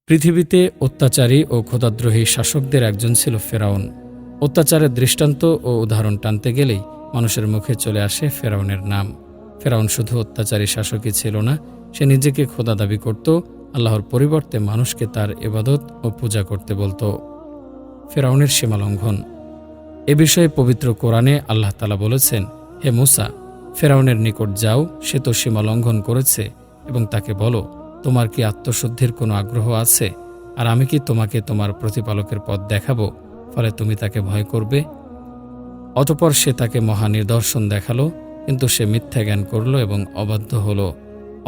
পৃথিবীতে অত্যাচারী ও খোদাদ্রোহী শাসকদের একজন ছিল ফেরাউন। অত্যাচারের দৃষ্টান্ত ও উদাহরণ টানতে গেলেই মানুষের মুখে চলে আসে ফেরাউনের নাম। ফেরাউন শুধু অত্যাচারী শাসকই ছিল না, সে নিজেকে খোদা দাবি করত, আল্লাহর পরিবর্তে মানুষকে তার ইবাদত ও পূজা করতে বলত। ফেরাউনের সীমালঙ্ঘন। এ বিষয়ে পবিত্র কোরআনে আল্লাহ তাআলা বলেছেন, হে মূসা, ফেরাউনের নিকট যাও, সে তো সীমালঙ্ঘন করেছে, এবং তাকে বলো, তোমার কি আত্মশুদ্ধির কোনো আগ্রহ আছে? আর আমি কি তোমাকে তোমার প্রতিপালকের পথ দেখাবো, ফলে তুমি তাকে ভয় করবে? অতঃপর সে তাকে মহা নিদর্শন দেখালো, কিন্তু সে মিথ্যা জ্ঞান করল এবং অবাধ্য হল।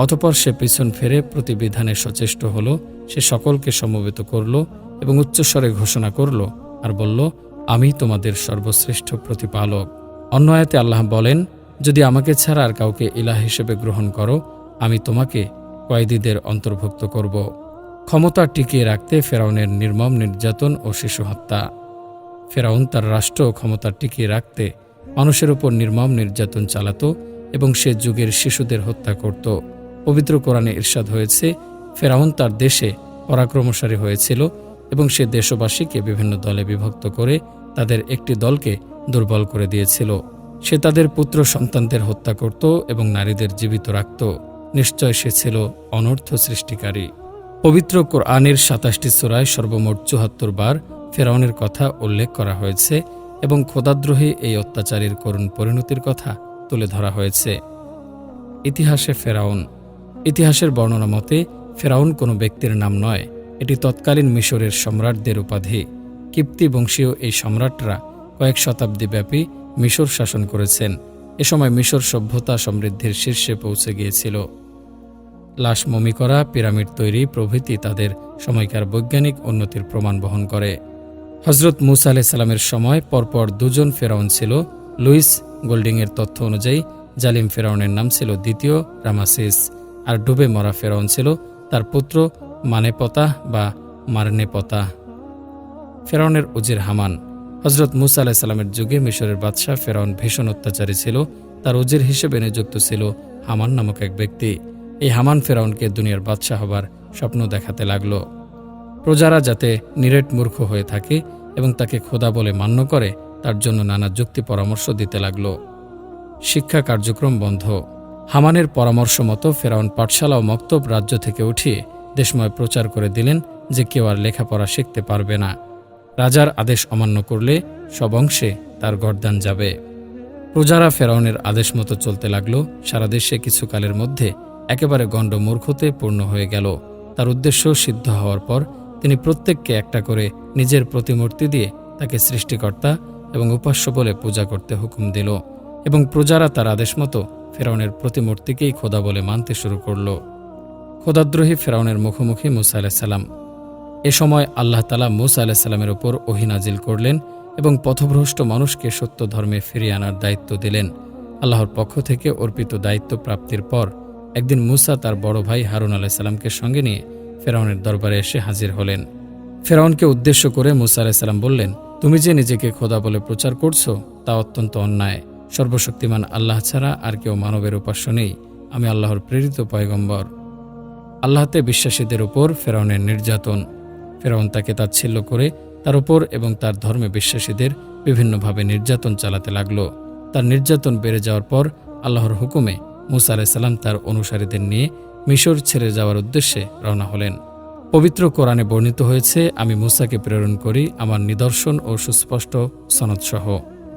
অতঃপর সে পিছন ফিরে প্রতিবিধানে সচেষ্ট হল। সে সকলকে সমবেত করল এবং উচ্চস্বরে ঘোষণা করল আর বলল, আমি তোমাদের সর্বশ্রেষ্ঠ প্রতিপালক। অন্য আয়াতে আল্লাহ বলেন, যদি আমাকে ছাড়া আর কাউকে ইলাহ হিসেবে গ্রহণ করো, আমি তোমাকে কয়েদীদের অন্তর্ভুক্ত করব। ক্ষমতা টিকিয়ে রাখতে ফেরাউনের নির্মম নির্যাতন ও শিশু হত্যা। ফেরাউন তার রাষ্ট্র ক্ষমতা টিকিয়ে রাখতে মানুষের উপর নির্মম নির্যাতন চালাত এবং সে যুগের শিশুদের হত্যা করত। পবিত্র কোরআনে ইরশাদ হয়েছে, ফেরাউন তার দেশে পরাক্রমশালী হয়েছিল এবং সে দেশবাসীকে বিভিন্ন দলে বিভক্ত করে তাদের একটি দলকে দুর্বল করে দিয়েছিল। সে তাদের পুত্র সন্তানদের হত্যা করত এবং নারীদের জীবিত রাখত। নিশ্চয় সে ছিল অনর্থ সৃষ্টিকারী। পবিত্র কোরআনের ২৭টি সূরায় সর্বমোট ৭৪ বার ফেরাউনের কথা উল্লেখ করা হয়েছে এবং খোদাদ্রোহী এই অত্যাচারীর করুণ পরিণতির কথা তুলে ধরা হয়েছে। ইতিহাসে ফেরাউন। ইতিহাসের বর্ণনা মতে ফেরাউন কোনো ব্যক্তির নাম নয়, এটি তৎকালীন মিশরের সম্রাটদের উপাধি। কিপ্তি বংশীয় এই সম্রাটরা কয়েক শতাব্দী ব্যাপী মিশর শাসন করেছেন। এ সময় মিশর সভ্যতা সমৃদ্ধির শীর্ষে পৌঁছে গিয়েছিল। লাশ মমি করা, পিরামিড তৈরি প্রভৃতি তাদের সময়কার বৈজ্ঞানিক উন্নতির প্রমাণ বহন করে। হজরত মূসা আলাইহিস সালামের সময় পরপর দুজন ফেরাউন ছিল। লুইস গোল্ডিংয়ের তথ্য অনুযায়ী জালিম ফেরাউনের নাম ছিল দ্বিতীয় রামাসিস, আর ডুবে মরা ফেরাউন ছিল তার পুত্র মানেপতা বা মারনেপতা। ফেরাউনের উজির হামান। হজরত মূসা আলাইহিস সালামের যুগে মিশরের বাদশাহ ফেরাউন ভীষণ অত্যাচারী ছিল। তার উজির হিসেবে নিযুক্ত ছিল হামান নামক এক ব্যক্তি। এই হামান ফেরাউনকে দুনিয়ার বাদশাহ হবার স্বপ্ন দেখাতে লাগল। প্রজারা যাতে নিরেট মূর্খ হয়ে থাকে এবং তাকে খোদা বলে মান্য করে, তার জন্য নানা যুক্তি পরামর্শ দিতে লাগল। শিক্ষা কার্যক্রম বন্ধ। হামানের পরামর্শ মতো ফেরাউন পাঠশালা ও মক্তব রাজ্য থেকে উঠিয়ে দেশময় প্রচার করে দিলেন যে কেউ আর লেখাপড়া শিখতে পারবে না। রাজার আদেশ অমান্য করলে সব অংশে তার গর্দান যাবে। প্রজারা ফেরাউনের আদেশ মতো চলতে লাগল। সারা দেশে কিছুকালের মধ্যে একেবারে গণ্ডমূর্খতে পূর্ণ হয়ে গেল। তার উদ্দেশ্য সিদ্ধ হওয়ার পর তিনি প্রত্যেককে একটা করে নিজের প্রতিমূর্তি দিয়ে তাকে সৃষ্টিকর্তা এবং উপাস্য বলে পূজা করতে হুকুম দিল, এবং প্রজারা তার আদেশ মতো ফেরাউনের প্রতিমূর্তিকেই খোদা বলে মানতে শুরু করল। খোদাদ্রোহী ফেরাউনের মুখোমুখি মূসা আলাইহিস সালাম। এ সময় আল্লাহ তাআলা মূসা আলাইহিস সালামের উপর ওহী নাজিল করলেন এবং পথভ্রষ্ট মানুষকে সত্য ধর্মে ফিরিয়ে আনার দায়িত্ব দিলেন। আল্লাহর পক্ষ থেকে অর্পিত দায়িত্ব প্রাপ্তির পর একদিন মূসা তার বড় ভাই হারুন আলাইহিস সালামকে সঙ্গে নিয়ে ফেরাউনের দরবারে এসে হাজির হলেন। ফেরাউনকে উদ্দেশ্য করে মূসা আলাইহিস সালাম বললেন, তুমি যে নিজেকে খোদা বলে প্রচার করছো তা অত্যন্ত অন্যায়। সর্বশক্তিমান আল্লাহ ছাড়া আর কেউ মানবের উপাস্য নেই। আমি আল্লাহর প্রেরিত পয়গম্বর। আল্লাহতে বিশ্বাসীদের উপর ফেরাউনের নির্যাতন। ফেরাউন তাকে তাচ্ছিল্য করে তার উপর এবং তার ধর্মে বিশ্বাসীদের বিভিন্নভাবে নির্যাতন চালাতে লাগল। তার নির্যাতন বেড়ে যাওয়ার পর আল্লাহর হুকুমে মূসা আলাইহিস সালাম তার অনুসারীদের নিয়ে মিশর ছেড়ে যাওয়ার উদ্দেশ্যে রওনা হলেন। পবিত্র কোরআনে বর্ণিত হয়েছে, আমি মূসাকে প্রেরণ করি আমার নিদর্শন ও সুস্পষ্ট সনদসহ।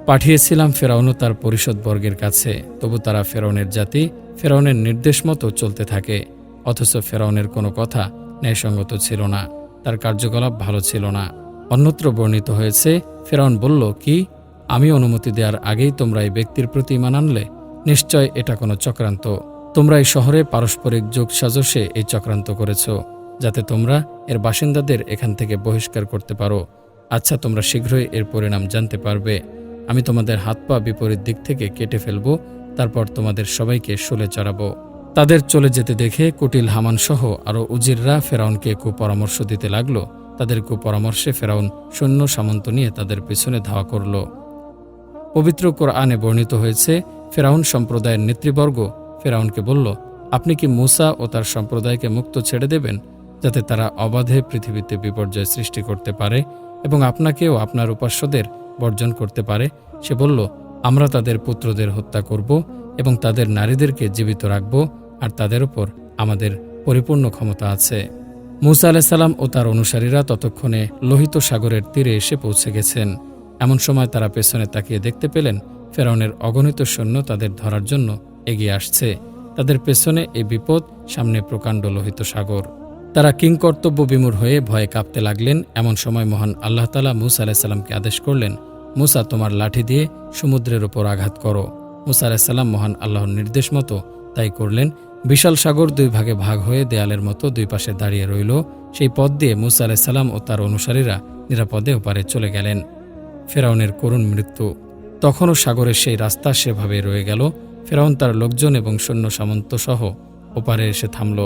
পাঠিয়েছিলাম ফেরাউন ও তার পরিষদবর্গের কাছে, তবু তারা ফেরাউনের জাতি ফেরাউনের নির্দেশ মতো চলতে থাকে। অথচ ফেরাউনের কোনো কথা ন্যায়সঙ্গত ছিল না, তার কার্যকলাপ ভালো ছিল না। অন্যত্র বর্ণিত হয়েছে, ফেরাউন বলল, কি আমি অনুমতি দেওয়ার আগেই তোমরা এই ব্যক্তির প্রতি ঈমান আনলে? নিশ্চয় এটা কোনো চক্রান্ত। তোমরা এই শহরে পারস্পরিক যোগসাজশে এই চক্রান্ত করেছ, যাতে তোমরা এর বাসিন্দাদের এখান থেকে বহিষ্কার করতে পারো। আচ্ছা, তোমরা শীঘ্রই এর পরিণাম জানতে পারবে। আমি তোমাদের হাত পা বিপরীত দিক থেকে কেটে ফেলব, তারপর তোমাদের সবাইকে শুলে চড়াবো। তাদের চলে যেতে দেখে কুটিল হামান সহ আরও উজিররা ফেরাউনকে কুপরামর্শ দিতে লাগল। তাদের কুপরামর্শে ফেরাউন সৈন্য সামন্ত নিয়ে তাদের পিছনে ধাওয়া করল। পবিত্র কোরআনে বর্ণিত হয়েছে, ফেরাউন সম্প্রদায়ের নেতৃবর্গ ফেরাউনকে বলল, আপনি কি মূসা ও তার সম্প্রদায়কে মুক্ত ছেড়ে দেবেন? যাতে তারা অবাধে পৃথিবীতে বিপর্যয় সৃষ্টি করতে পারে এবং আপনাকেও আপনার উপাস্যদের বর্জন করতে পারে। সে বলল, আমরা তাদের পুত্রদের হত্যা করব এবং তাদের নারীদেরকে জীবিত রাখব, আর তাদের উপর আমাদের পরিপূর্ণ ক্ষমতা আছে। মূসা আলাইহিস সালাম ও তার অনুসারীরা ততক্ষণে লোহিত সাগরের তীরে এসে পৌঁছে গেছেন। এমন সময় তারা পেছনে তাকিয়ে দেখতে পেলেন ফেরাউনের অগণিত সৈন্য তাদের ধরার জন্য এগিয়ে আসছে। তাদের পেছনে এই বিপদ, সামনে প্রকাণ্ড লোহিত সাগর। তারা কিংকর্তব্য বিমূঢ় হয়ে ভয়ে কাঁপতে লাগলেন। এমন সময় মহান আল্লাহ তাআলা মূসা আলাইহিস সালামকে আদেশ করলেন, মূসা, তোমার লাঠি দিয়ে সমুদ্রের উপর আঘাত করো। মূসা আলাইহিস সালাম মহান আল্লাহর নির্দেশ মতো তাই করলেন। বিশাল সাগর দুই ভাগে ভাগ হয়ে দেয়ালের মতো দুই পাশে দাঁড়িয়ে রইল। সেই পথ দিয়ে মূসা আলাইহিস সালাম ও তার অনুসারীরা নিরাপদে ওপারে চলে গেলেন। ফেরাউনের করুণ মৃত্যু। তখনও সাগরের সেই রাস্তা সেভাবে রয়ে গেল। ফেরাউন তার লোকজন এবং সৈন্য সামন্ত সহ ওপারে এসে থামল।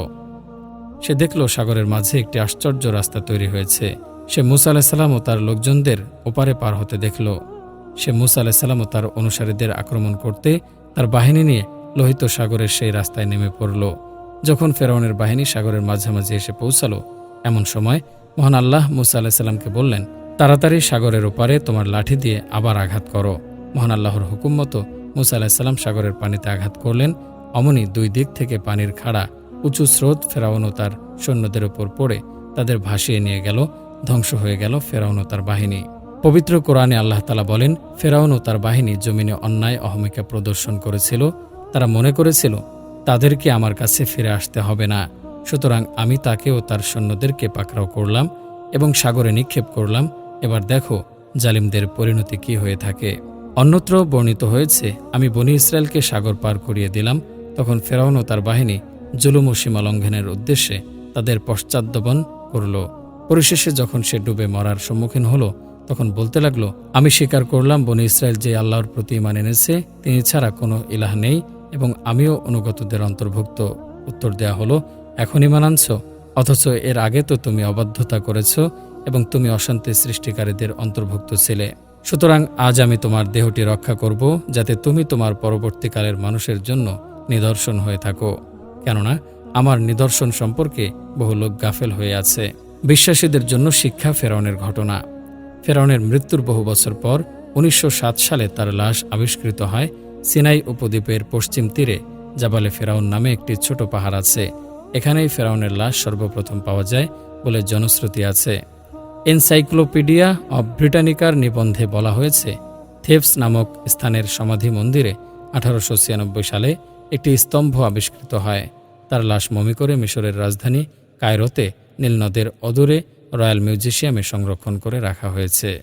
সে দেখল সাগরের মাঝে একটি আশ্চর্য রাস্তা তৈরি হয়েছে। সে মূসা আলাইহিস সালাম ও তার লোকজনদের ওপারে পার হতে দেখল। সে মূসা আলাইহিস সালাম ও তার অনুসারীদের আক্রমণ করতে তার বাহিনী নিয়ে লোহিত সাগরের সেই রাস্তায় নেমে পড়ল। যখন ফেরাউনের বাহিনী সাগরের মাঝামাঝি এসে পৌঁছালো, এমন সময় মহান আল্লাহ মূসা আলাইহিস সালামকে বললেন, তাড়াতাড়ি সাগরের ওপারে তোমার লাঠি দিয়ে আবার আঘাত করো। মহান আল্লাহর হুকুম মতো মূসা আলাইহিস সালাম সাগরের পানিতে আঘাত করলেন। অমনি দুই দিক থেকে পানির খাড়া উঁচু স্রোত ফেরাউন ও তার সৈন্যদের উপর পড়ে তাদের ভাসিয়ে নিয়ে গেল। ধ্বংস হয়ে গেল ফেরাউন ও তার বাহিনী। পবিত্র কোরআনে আল্লাহ তাআলা বলেন, ফেরাউন ও তার বাহিনী জমিনে অন্যায় অহমিকা প্রদর্শন করেছিল। তারা মনে করেছিল তাদেরকে আমার কাছে ফিরে আসতে হবে না, সুতরাং আমি তাকে ও তার সৈন্যদেরকে পাকড়াও করলাম এবং সাগরে নিক্ষেপ করলাম। এবার দেখো জালিমদের পরিণতি কি হয়ে থাকে। অন্যত্র বর্ণিত হয়েছে, আমি বনী ইসরায়েলকে সাগর পার করিয়ে দিলাম। তখন ফেরাউন ও তার বাহিনী জুলুম ও সীমা লঙ্ঘনের উদ্দেশ্যে তাদের পশ্চাদ্ধাবন করল। পরিশেষে যখন সে ডুবে মরার সম্মুখীন হলো, তখন বলতে লাগলো, আমি স্বীকার করলাম বনী ইসরায়েল যে আল্লাহর প্রতি ঈমান এনেছে তিনি ছাড়া কোনো ইলাহ নেই এবং আমিও অনুগতদের অন্তর্ভুক্ত। উত্তর দেয়া হলো, এখন ঈমান আনছ, অথচ এর আগে তো তুমি অবাধ্যতা করেছ এবং তুমি অশান্তি সৃষ্টিকারীদের অন্তর্ভুক্ত ছিলে। সুতরাং আজ আমি তোমার দেহটি রক্ষা করব, যাতে তুমি তোমার পরবর্তীকালের মানুষের জন্য নিদর্শন হয়ে থাকো, কেননা আমার নিদর্শন সম্পর্কে বহু লোক গাফেল হয়ে আছে। বিশ্বাসীদের জন্য শিক্ষা। ফেরাউনের ঘটনা। ফেরাউনের মৃত্যুর বহু বছর পর 1907 সালে তার লাশ আবিষ্কৃত হয়। সিনাই উপদ্বীপের পশ্চিম তীরে জাবালে ফেরাউন নামে একটি ছোট পাহাড় আছে। এখানেই ফেরাউনের লাশ সর্বপ্রথম পাওয়া যায় বলে জনশ্রুতি আছে। এনসাইক্লোপিডিয়া অব ব্রিটানিকার নিবন্ধে বলা হয়েছে, থেবস নামক স্থানের সমাধি মন্দিরে 1896 সালে একটি স্তম্ভ আবিষ্কৃত হয়। তার লাশ মমি করে মিশরের রাজধানী কায়রোতে নীল নদের অদূরে রয়্যাল মিউজিয়ামে সংরক্ষণ করে রাখা হয়েছে।